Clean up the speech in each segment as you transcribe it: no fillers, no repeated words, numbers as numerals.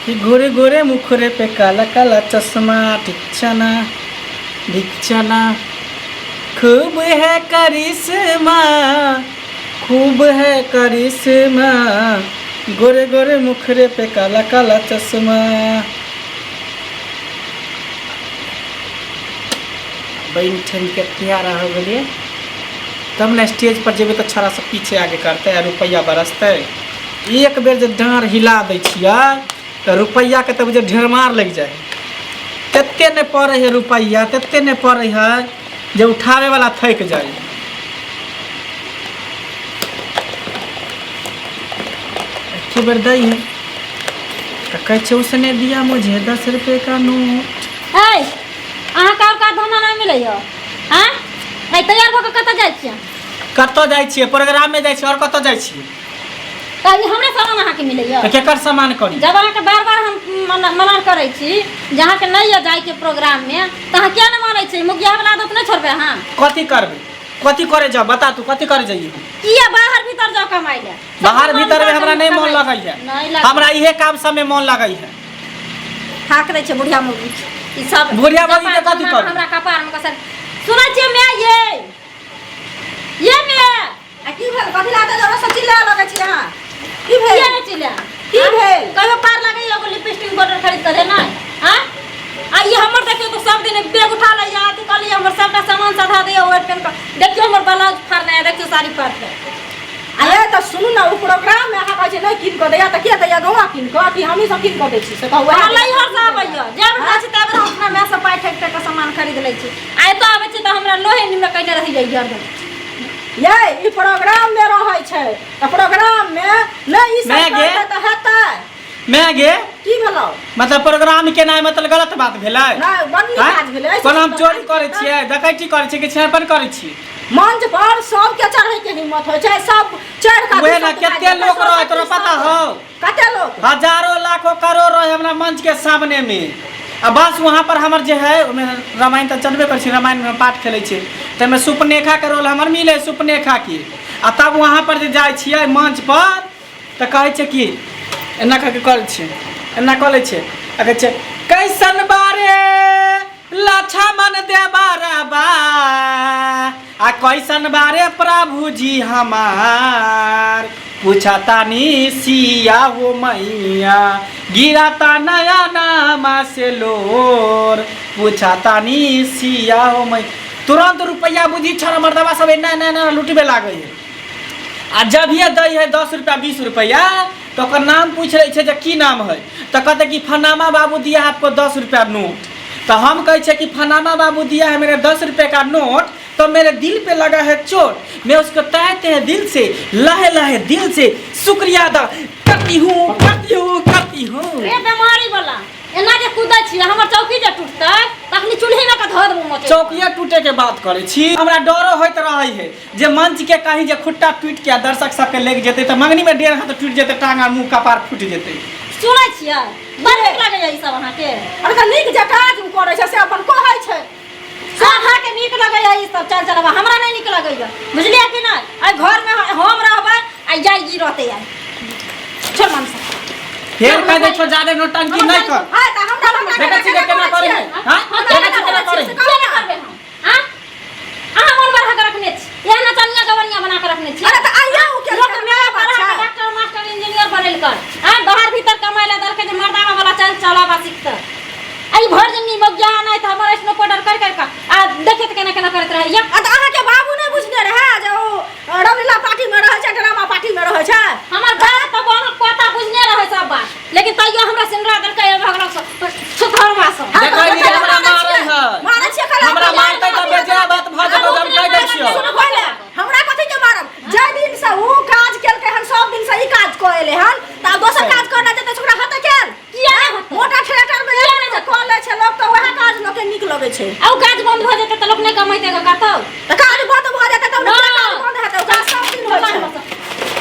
कि गोरे गोरे मुखरे पे काला काला चश्मा ढिकचना खूब है करिश्मा खूब है करिश्मा गोरे गोरे मुखरे पे काला काला चश्मा। बहन ठन के प्यारा हो गए तब ना स्टेज पर जेबे तो छड़ा से पीछे आगे करते है रुपया बरसते एक बेर जो डाँड़ हिला दै छियै तो रुपया के तब जो ढेर मार लग जाए तत्ते नहीं पड़े है रुपया तत्ते नहीं पड़े है जो उठावे वाला थक जाए। एक बार दी है तो कहे उसने दिया मुझे 10 रुपये का नोट। का धंधा नहीं मिले तैयार होकर कत जाए प्रोग्राम में जाए और कत जाए हमरे सामान अहाँ के मिले केकर सामान करी जब अहाँ के बार बार हम मना करे छी जहाँ के नहीं जाए के प्रोग्राम में तो अहाँ क्या न माने छी मुखिया वाला आदत नहीं छोड़बे हां कथी करबे कथी करे जाओ बता तू कथी करे जाइए किया बाहर भीतर जाओ कमाई ले बाहर भीतर में हमरा नहीं मन लगई है हमरा इहे काम सब में मन लगई है ठाक रे छ बुढ़िया मुगी ई सब बुढ़िया मुगी के कथी कर हमरा कपार में कसर सुनै छी मैं ये मैं आ की भेल कथी लाते जरा सब चिल्ला लगे छी हां की भेल ये चिल्ला की भेल कहियो पार लगे एगो लिपस्टिक पाउडर खरीद करे ना हां आ ये हमर देखियो तो सब दिन बैग उठा ले जाती कहली हमर सबका सामान सधा दे वेट पेन देखियो हमर ब्लाउज फाड़ना है देखियो साड़ी फाड़ते आये तो सुनु ना उ प्रोग्राम में अहाँ कहै नहीं किन को दैया त के दैया गवा किन को कि हम ही सब किन को दै छी से कहू लई हर सब आबैया जब जा छी तब हम अपना मैं सब पाइ ठेक के सामान खरीद लै छी आय तो आबै छी त हमरा लोहे निमे कइने रहि जाई गर्दन ये ई प्रोग्राम में रहै छै त प्रोग्राम में नहीं ई सब करते त हेतै मैं गे की भेलो मतलब प्रोग्राम के नाम मतलब गलत बात भेलै ना बन्नी काज भेलै कोन हम चोरी करे छियै डकैती करे छियै कि छेपन करे छी मंच पर सब के चढ़ै के हिम्मत होय छै सब चढ़ का वे ना केते लोग रहे तोरा पता हो कते लोग हजारों लाखों करोड़ रहे हमरा मंच के सामने में अब बस वहाँ पर हमर जे है रामायण तो चलबे कर छी रामायण में पाठ खेले छी त में सुपनेखा के रोल हमर मिले सुपनेखा की आ तब वहाँ पर जे जाय छियै मंच पर त कहै छै कि एना के कर छी एना कले छै आ कहै छै कैसन बारे लाछा मन दे बारबा आ कैसन बारे प्रभु जी हमार पूछतानी सिया हो मैया गिराता नया नामा से लोर पूछतानी सिया हो मैया तुरंत रुपया बुझी छोड़ मर्दबा सब एना लुटबे लागे है आ जब ये दै है 10 रुपया 20 रुपया तो ओकर नाम पूछ रही है की नाम है तो कहते कि फनामा बाबू दिया है आपको 10 रुपया नोट तो हम कहे छे कि फनामा बाबू दिया है मेरे 10 रुपये का नोट तो मेरे दिल पे लगा है चोट मैं उसको तहते हैं दिल से लहे लहे दिल से शुक्रिया अदा करती हूँ रे बीमारी वाला एना जे कूदै छी हमर चौकी जे टूटतै तखनी चूल्हे में का धर मचे चौकिया टूटे के बात करे छी हमरा डरो होइत रहे है जे मंच के कहीं जे खुट्टा टूट के दर्शक सब के लग जेते त मंगनी में डेढ़ हाथ टूट जेते टांग आ मुंह कपार फूट जेते सुनै छियै बड़ नीक लागे ई सब अहाँ के अरे त नीक जे काज करे छै से अपन कहै छै साधा के नीक लगे ई सब चल चलबा हमरा नहीं नीक लगे बुझलिए कि ना आ घर में हम रहबै आ जाई जी रहते यार छोड़ मन से फेर कह दे छो ज्यादा नोटंकी नहीं कर हां त हमरा देखै छी केना करे हां देखै छी केना करे केना करबे हम हां अहाँ मन बरहा के रखने छी एहना चनिया गवनिया बना के रखने छी अरे त आइया उ के लोग में डॉक्टर मास्टर इंजीनियर बनल कर हां बाहर भीतर कमाइला दर के मर्दाना वाला चल चलावा सीखत आई भर जंगी मग्या नहीं त हमर स्नो पाउडर कर आ देखे त केना करत रहैया आ त अहाँ के बाबू नहीं बुझने रहे जो रविला पार्टी में रहे छै ड्रामा पार्टी में रहे छै हमर बात त कोनो पता बुझने रहे सब बात लेकिन तइयो हमरा सिंदरा दल के भगला सुधर मास देखै नी हमरा मारै है मारै छै खला हमरा मारतै त बेजा बात भ जेतौ हम कह दै छियो हमरा कथि के मारब जय दिन से उ काज केल के हम सब दिन से ई काज कएले हन त दोसर काज करना जेते ओकरा हते केल किया मोटा थिएटर में जे कॉले छै लोग त वह काज लोग के नीक लगे छै आ उ काज बंद भ जेते त लोग नहीं कमाइते ग करतौ त काज बंद भ जेते त काज बंद हेतौ काज सब दिन होय छै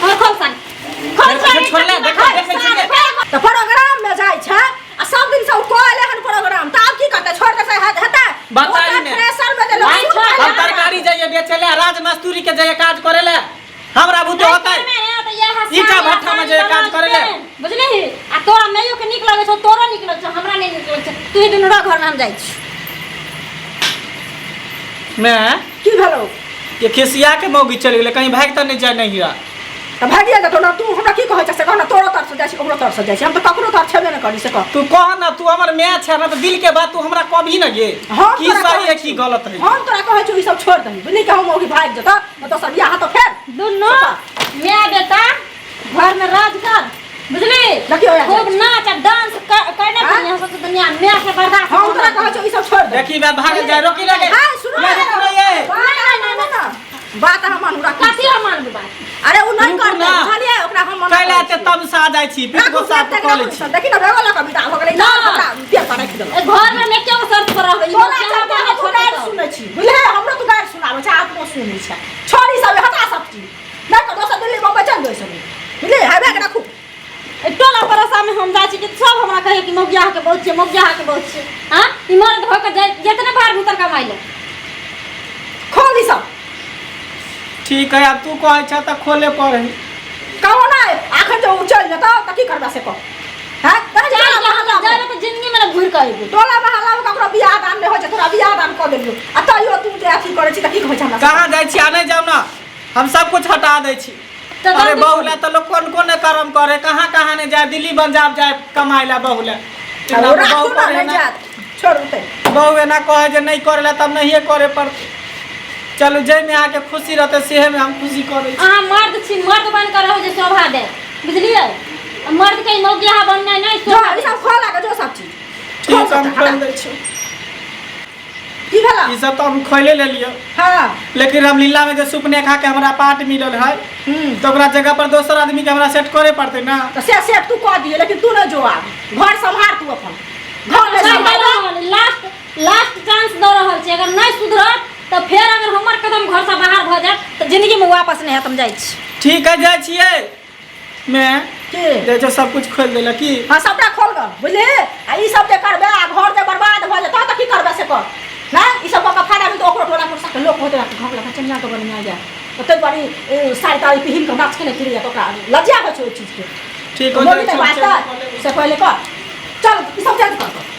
और खोलसन छोड़ले देखै छी त प्रोग्राम में जाय छै आ सब दिन से उ कॉले हन प्रोग्राम त अब की करते छोड़ के हेतै बताई ने प्रेशर में दे लोग हम तरकारी जाइए बेचेले राज मजदूरी के जाइए काज करेले हमरा बुते होतै ईटा भट्ठा में जाइए काज करेले बुझली आ तोरा मेयो के निक लगे छौ तोरो निक लगे छौ हमरा नहीं निक लगे छौ तू ही दुनू रा घर में हम जाई छी मैं की भेलो ये खिसिया के मौगी चल गेले कहीं भाग त नहीं जाय नहीं हीरा त भागिया जा तो ना तू हमरा की कहै छ से कहना तोरो तरस जाय छी हमरो तरस जाय छी हम त ककरो तर छेबे न करी से कह तू कह ना तू हमर मैं छ ना तो दिल के बात तू हमरा कभी न गे हम की तोरा सही है कहै की छी। गलत है हम तोरा कहै छी ई सब छोड़ दही बुझली के हम मौगी भाग जता तो सब बियाह तो फेर दुनू मैं बेटा घर में राज कर बुझली देखियो यार खूब नाच और डांस करने पड़ी हम सब दुनिया में से बर्दाश्त हम तोरा कहै छी ई सब छोड़ दे देखी बात भाग जाए रोकी लगे हां सुनो ये बात हम मानू काती हम मानबे बात अरे उ नहीं रुकू कर दे ना। खाली ओकरा हम मना कैला ते तब सा जाय छी फिर को साथ कर ले छी देखी ना बेगला कविता हो गेलै ना हमरा पेट पर रख देलो घर में मैं क्यों सर्च कर रहा हूं बोला चाहते हम तो गाइड सुनै छी बुझले हमरो तो गाइड सुनाबै छै आत्मा सुनै छै छोरी सब हटा सब चीज ना तो दोसर दिल्ली बम्बई चल गई सब बुझले हाय बैग रखू टोला परोसा में हम जाय छी कि सब हमरा कहे कि मौगिया के बहुत छै मौगिया के बहुत छै हां ई मर्द होकर जाय जितने बार भीतर कमाई ले खोल ई सब ठीक है अब तू कहै छ त खोले पड़े कहो ना आखन जो चल जता त की करबा से कह हैं तने जाय जा के हम जाय तो जिंदगी में घुर के आइबो टोला महल्ला में ककरो बियाह दान नहीं हो छै तोरा बियाह दान क देलियो आ तइयो तू जे अथी करे छी त की कहै छै हमरा कहां जाय छी आ नहीं जाऊ ना हम सब कुछ हटा दे छी तो अरे बहुला तो लोग कौन कौन कर्म करे कहां कहां ने जाए दिल्ली पंजाब जाए कमाई ला बहुला राखू ना नहीं जात छोड़ उते बहु ना कहे जे नहीं करेला तब नहीं करे पर चलो जय में आके खुशी रहते सेहे में हम खुशी करे छी अहाँ मर्द छी मर्द बन कर रहो जे शोभा दे बुझलिए मर्द के मौगिया बनना नहीं जो शोभा ई सब खोला के जो सब चीज ठीक हम खोल दे छी की भेला ई सब तो हम खोले ले लियो हां लेकिन रामलीला में जो सुपने खा के हमरा पार्ट मिलल है तो ओकरा जगह पर दोसर आदमी के हमरा सेट करे पड़ते ना तो से तू कह दिए लेकिन तू न जो आ घर संभाल तू अपन घर में संभाल लास्ट चांस दे रहल छी अगर नहीं सुधरत तो फिर अगर हमर कदम घर से बाहर भ जात तो जिंदगी में वापस नहीं हम जाई छी ठीक है जाय छिए मैं के दे जो सब कुछ खोल देला की हां सबटा खोल ग बुझली आ ई सब जे करबे आ घर जे बर्बाद भ जेता त की करबे से कर ना ई सब का फायदा भी तो ओकरो टोला पर सब लोग होते घर लगा चनिया तो बनिया जा तो तई बड़ी सारी तारी पिहिन के नाच के नहीं फिर तो ओकरा लज्जा हो छै ओ चीज के ठीक हो बोली नहीं बात से पहले कर चल ई सब जल्दी कर